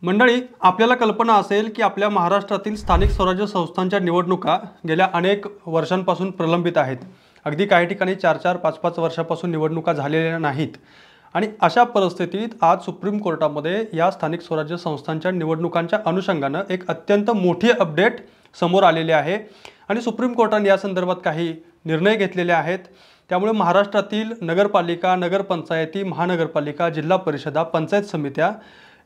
मंडळी, आपल्याला कल्पना असेल की आपल्या महाराष्ट्रातील स्थानिक स्वराज्य संस्थांच्या निवडणुका गेल्या अनेक वर्षांपासून प्रलंबित आहेत। अगदी काही ठिकाणी 4-4, 5-5 वर्षांपासून निवडणुका झालेल्या नाहीत आणि अशा परिस्थितीत आज सुप्रीम कोर्टामध्ये या स्थानिक स्वराज्य संस्थांच्या निवडणुकांच्या अनुषंगाने एक अत्यंत मोठी अपडेट समोर आलेली आहे आणि सुप्रीम कोर्टाने या संदर्भात काही निर्णय घेतलेले आहेत। त्यामुळे महाराष्ट्रातील नगरपालिका, नगरपंचायती, महानगरपालिका, जिल्हा परिषदा, पंचायत समित्या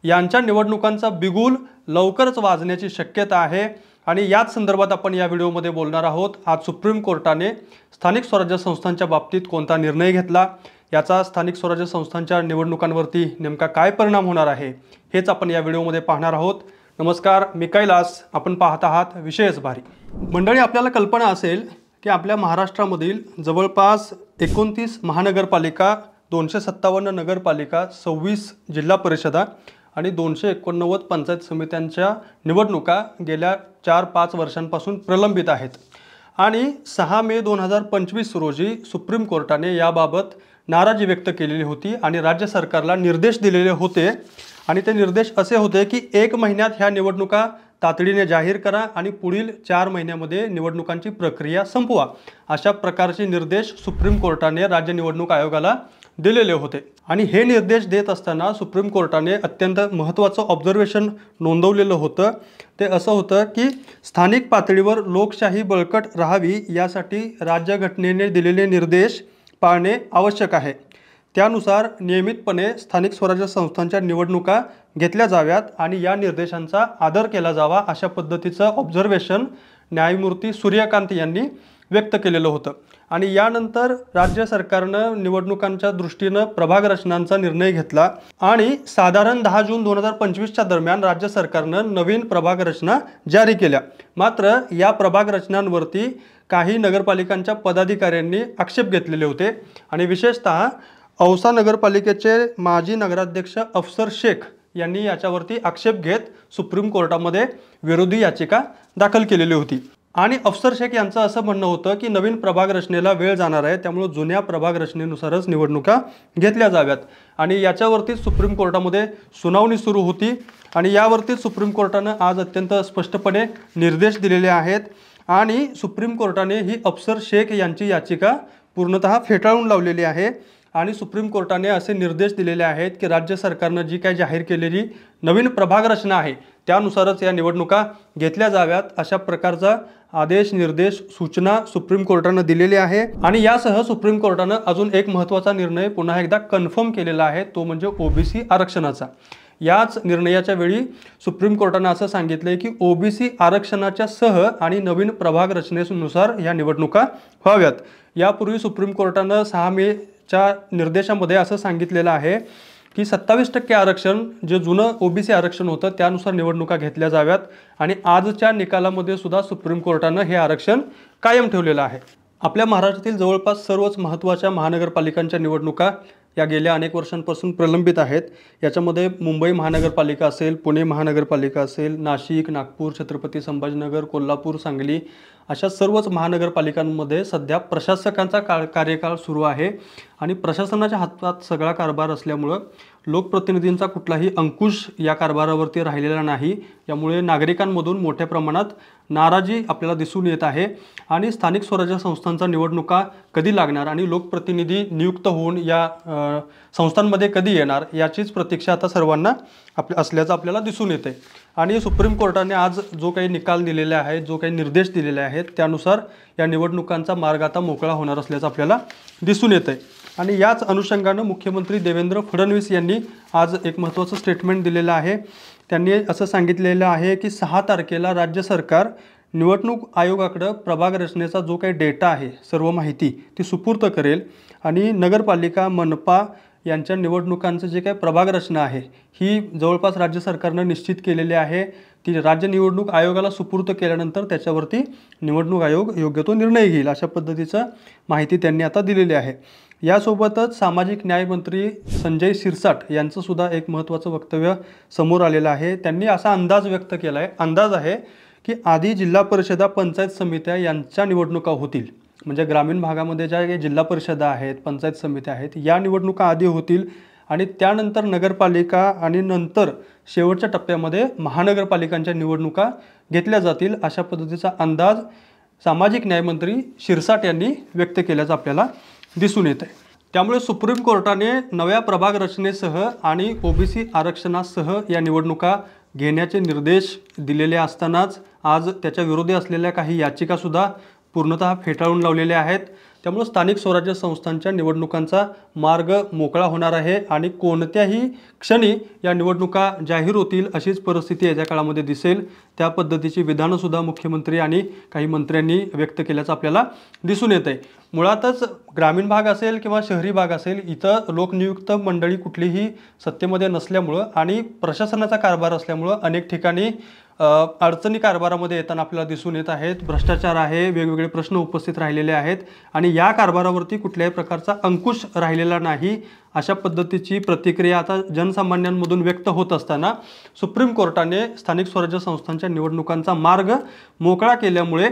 यांच्या निवडणुकांचा बिगुल लवकरच वाजण्याची शक्यता आहे आणि याच संदर्भात आपण या व्हिडिओमध्ये बोलणार आहोत। आज सुप्रीम कोर्टाने स्थानिक स्वराज्य संस्थांच्या बाबतीत कोणता निर्णय घेतला, याचा स्थानिक स्वराज्य संस्थांच्या निवडणुकांवरती नेमका काय परिणाम होणार आहे, हेच आपण या व्हिडिओमध्ये पाहणार आहोत। नमस्कार, मी कैलास, आपण पाहत आहात विशेष भारी। मंडळी, आपल्याला कल्पना असेल की आपल्या महाराष्ट्रामधील जवळपास 29 महानगरपालिका, 257 नगरपालिका, 26 जिल्हा परिषदा आणि 289 पंचायत समित्यांच्या निवडणुका गेल्या 4-5 वर्षांपासून प्रलंबित आहेत आणि 6 मे 2025 रोजी सुप्रीम कोर्टाने याबाबत नाराजी व्यक्त केलेली होती आणि राज्य सरकारला निर्देश दिलेले होते आणि ते निर्देश असे होते की 1 महिन्यात ह्या निवडणुका तातडीने जाहीर करा आणि पुढील 4 महिन्यामध्ये निवडणुकांची प्रक्रिया संपवा, अशा प्रकारचे निर्देश सुप्रीम कोर्टाने राज्य निवडणूक आयोगाला दिलेले होते। आणि हे निर्देश देत असताना सुप्रीम कोर्टाने अत्यंत महत्त्वाचं ऑब्झर्वेशन नोंदवलेलं होतं। ते असं होतं की स्थानिक पातळीवर लोकशाही बळकट राहावी यासाठी राज्यघटनेने दिलेले निर्देश पाळणे आवश्यक आहे। त्यानुसार नियमितपणे स्थानिक स्वराज्य संस्थांच्या निवडणुका घेतल्या जाव्यात आणि या निर्देशांचा आदर केला जावा, अशा पद्धतीचं ऑब्झर्वेशन न्यायमूर्ती सूर्यकांत यांनी व्यक्त केलेलं होतं। आणि यानंतर राज्य सरकारनं निवडणुकांच्या दृष्टीनं प्रभाग रचनांचा निर्णय घेतला आणि साधारण 10 जून 2025च्या दरम्यान राज्य सरकारनं नवीन प्रभाग रचना जारी केल्या। मात्र या प्रभाग रचनांवरती काही नगरपालिकांच्या पदाधिकाऱ्यांनी आक्षेप घेतलेले होते आणि विशेषतः औसा नगरपालिकेचे माजी नगराध्यक्ष अफसर शेख यांनी याच्यावरती आक्षेप घेत सुप्रीम कोर्टामध्ये विरोधी याचिका दाखल केलेली होती। आणि अफसर शेख यांचं असं म्हणणं होतं की नवीन प्रभाग रचनेला वेळ जाणार आहे, त्यामुळे जुन्या प्रभाग रचनेनुसारच निवडणुका घेतल्या जाव्यात आणि याच्यावरती सुप्रीम कोर्टामध्ये सुनावणी सुरू होती आणि यावरती सुप्रीम कोर्टानं आज अत्यंत स्पष्टपणे निर्देश दिलेले आहेत आणि सुप्रीम कोर्टाने ही अफसर शेख यांची याचिका पूर्णतः फेटाळून लावलेली आहे आणि सुप्रीम कोर्टाने असे निर्देश दिलेले आहेत की राज्य सरकारनं जी काही जाहीर केलेली नवीन प्रभाग रचना आहे त्यानुसारच या निवडणुका घेतल्या जाव्यात, अशा प्रकारचा आदेश, निर्देश, सूचना सुप्रीम कोर्टाने दिलेली आहे। आणि यासह सुप्रीम कोर्टाने अजून एक महत्त्वाचा निर्णय पुन्हा एकदा कन्फर्म केलेला आहे, तो म्हणजे ओबीसी आरक्षणाचा। याच निर्णयाच्या वेळी सुप्रीम कोर्टाने असं सांगितले की ओबीसी आरक्षणाच्या सह आणि नवीन प्रभाग रचनेनुसार या निवडणुका व्हाव्यात। यापूर्वी सुप्रीम कोर्टाने 6 मेच्या निर्देशामध्ये असं सांगितलेलं आहे की 27% आरक्षण, जे जुनं ओबीसी आरक्षण होतं त्यानुसार निवडणुका घेतल्या जाव्यात आणि आजच्या निकालामध्ये सुद्धा सुप्रीम कोर्टाने हे आरक्षण कायम ठेवलेलं आहे। आपल्या महाराष्ट्रातील जवळपास सर्वच महत्त्वाच्या महानगरपालिकांच्या निवडणुका या गेल्या अनेक वर्षांपासून प्रलंबित आहेत। याच्यामध्ये मुंबई महानगरपालिका असेल, पुणे महानगरपालिका असेल, नाशिक, नागपूर, छत्रपती संभाजीनगर, कोल्हापूर, सांगली अशा सर्वच महानगरपालिकांमध्ये सध्या प्रशासकांचा कार्यकाळ सुरू आहे आणि प्रशासनाच्या हातात सगळा कारभार असल्यामुळं लोकप्रतिनिधींचा कुठलाही अंकुश या कारभारावरती राहिलेला नाही। यामुळे नागरिकांमधून मोठ्या प्रमाणात नाराजी आपल्याला दिसून येत आहे आणि स्थानिक स्वराज्य संस्थांच्या निवडणुका कधी लागणार आणि लोकप्रतिनिधी नियुक्त होऊन या संस्थांमध्ये कधी येणार याचीच प्रतीक्षा आता सर्वांना असल्याचं आपल्याला दिसून येते। आणि सुप्रीम कोर्टाने आज जो काही निकाल दिलेले आहे, जो काही निर्देश दिलेले आहेत त्यानुसार या निवडणुकांचा मार्ग आता मोकळा होणार असल्याचं आपल्याला दिसून येते। आणि याच अनुषंगाने मुख्यमंत्री देवेंद्र फडणवीस यांनी आज एक महत्त्वाचं स्टेटमेंट दिलेलं आहे। त्यांनी असं सांगितलेलं आहे की 6 तारखेला राज्य सरकार निवडणूक आयोगाकडे प्रभाग रचनेचा जो काही डेटा आहे, सर्व माहिती ती सुपूर्द करेल आणि नगरपालिका, मनपा यांच्या निवडणुकांचं जे काही प्रभाग रचना आहे ही जवळपास राज्य सरकारने निश्चित केलेली आहे। ती राज्य निवडणूक आयोगाला सुपूर्द केल्यानंतर त्याच्यावरती निवडणूक आयोग योग्य तो निर्णय घेईल, अशा पद्धतीचं माहिती त्यांनी आता दिलेली आहे। यासोबतच सामाजिक न्याय मंत्री संजय शिरसाट यांचं सुद्धा एक महत्त्वाचं वक्तव्य समोर आलेलं आहे। त्यांनी असा अंदाज व्यक्त केला आहे, अंदाज आहे की आधी जिल्हा परिषदा, पंचायत समित्या यांच्या निवडणुका होतील, म्हणजे ग्रामीण भागामध्ये ज्या जिल्हा परिषदा आहेत, पंचायत समित्या आहेत, या निवडणुका आधी होतील आणि त्यानंतर नगरपालिका आणि नंतर शेवटच्या टप्प्यामध्ये महानगरपालिकांच्या निवडणुका घेतल्या जातील अशा पद्धतीचा अंदाज सामाजिक न्यायमंत्री शिरसाट यांनी व्यक्त केल्याचं आपल्याला दिसून येत आहे। त्यामुळे सुप्रीम कोर्टाने नव्या प्रभाग रचनेसह आणि ओबीसी आरक्षणासह या निवडणुका घेण्याचे निर्देश दिलेले असतानाच आज त्याच्या विरोधी असलेल्या काही याचिकासुद्धा पूर्णतः फेटाळून लावलेल्या आहेत। त्यामुळे स्थानिक स्वराज्य संस्थांच्या निवडणुकांचा मार्ग मोकळा होणार आहे आणि कोणत्याही क्षणी या निवडणुका जाहीर होतील अशीच परिस्थिती येत्या काळामध्ये दिसेल। त्या पद्धतीची विधानंसुद्धा मुख्यमंत्री आणि काही मंत्र्यांनी व्यक्त केल्याचं आपल्याला दिसून येत आहे। मुळातच ग्रामीण भाग असेल किंवा शहरी भाग असेल, इथं लोकनियुक्त मंडळी कुठलीही सत्तेमध्ये नसल्यामुळं आणि प्रशासनाचा कारभार असल्यामुळं अनेक ठिकाणी अडचणी कारभारामध्ये येताना आपल्याला दिसून येत आहेत। भ्रष्टाचार आहे, वेगवेगळे प्रश्न उपस्थित राहिलेले आहेत आणि या कारभारावरती कुठल्याही प्रकारचा अंकुश राहिलेला नाही अशा पद्धतीची प्रतिक्रिया आता जनसामान्यांमधून व्यक्त होत असताना सुप्रीम कोर्टाने स्थानिक स्वराज्य संस्थांच्या निवडणुकांचा मार्ग मोकळा केल्यामुळे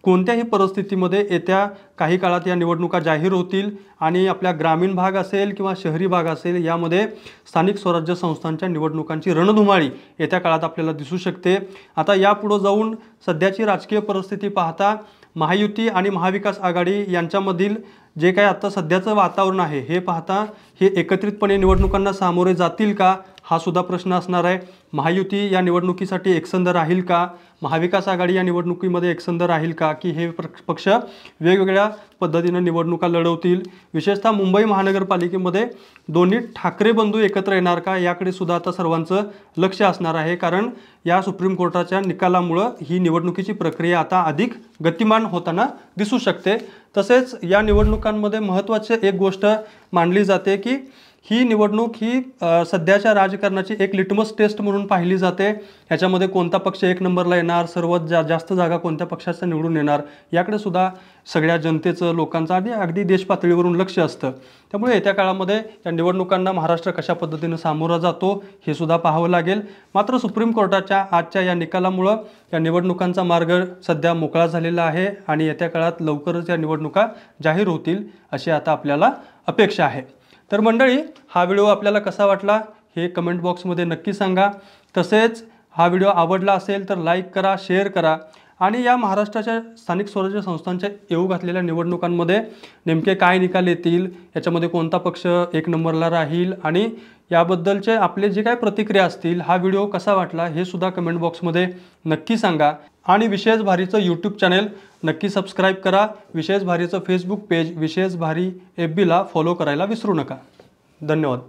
कोणत्याही परिस्थितीमध्ये येत्या काही काळात या निवडणुका जाहीर होतील आणि आपल्या ग्रामीण भाग असेल किंवा शहरी भाग असेल यामध्ये स्थानिक स्वराज्य संस्थांच्या निवडणुकांची रणधुमाळी येत्या काळात आपल्याला दिसू शकते। आता यापुढे जाऊन सध्याची राजकीय परिस्थिती पाहता महायुती आणि महाविकास आघाडी यांच्यामधील जे काही आता सध्याचं वातावरण आहे हे पाहता हे एकत्रितपणे निवडणुकांना सामोरे जातील का हा सुद्धा प्रश्न असणार आहे। महायुती या निवडणुकीसाठी एकसंध राहील का, महाविकास आघाडी या निवडणुकीमध्ये एकसंध राहील का, की हे पक्ष वेगवेगळ्या पद्धतीने निवडणुका लढवतील। विशेषतः मुंबई महानगरपालिकेमध्ये दोन्ही ठाकरे बंधू एकत्र येणार का याकडे सुद्धा आता सर्वांचं लक्ष असणार आहे, कारण या सुप्रीम कोर्टाच्या निकालामुळे ही निवडणुकीची प्रक्रिया आता अधिक गतिमान होताना दिसू शकते। तसेच या निवडणुकांमध्ये महत्त्वाची एक गोष्ट मानली जाते की ही निवडणूक ही सध्याच्या राजकारणाची एक लिटमस टेस्ट म्हणून पाहिली जाते। ह्याच्यामध्ये कोणता पक्ष एक नंबरला येणार, सर्वात जास्त जागा कोणत्या पक्षाचा निवडून येणार याकडे सुद्धा सगळ्या जनतेचं, लोकांचं आणि अगदी देश पातळीवरून लक्ष असतं। त्यामुळे येत्या काळामध्ये या निवडणुकांना महाराष्ट्र कशा पद्धतीने सामोरा जातो हे सुद्धा पाहावं लागेल। मात्र सुप्रीम कोर्टाच्या आजच्या या निकालामुळे या निवडणुकांचा मार्ग सध्या मोकळा झालेला आहे आणि येत्या काळात लवकरच या निवडणुका जाहीर होतील अशी आता आपल्याला अपेक्षा आहे। तर मंडळी, हा व्हिडिओ आपल्याला कसा वाटला हे कमेंट बॉक्समध्ये नक्की सांगा। तसेच हा व्हिडिओ आवडला असेल तर लाईक करा, शेअर करा आणि या महाराष्ट्राच्या स्थानिक स्वराज्य संस्थांच्या येऊ घातलेल्या निवडणुकांमध्ये नेमके काय निकाल येतील, याच्यामध्ये कोणता पक्ष एक नंबरला राहील आणि याबद्दलचे आपले जे काही प्रतिक्रिया असतील, हा व्हिडिओ कसा वाटला हे सुद्धा कमेंट बॉक्समध्ये नक्की सांगा। आणि विशेष भारीचं यूट्यूब चॅनल नक्की सबस्क्राईब करा। विशेष भारीचं फेसबुक पेज विशेष भारी FB ला फॉलो करायला विसरू नका। धन्यवाद।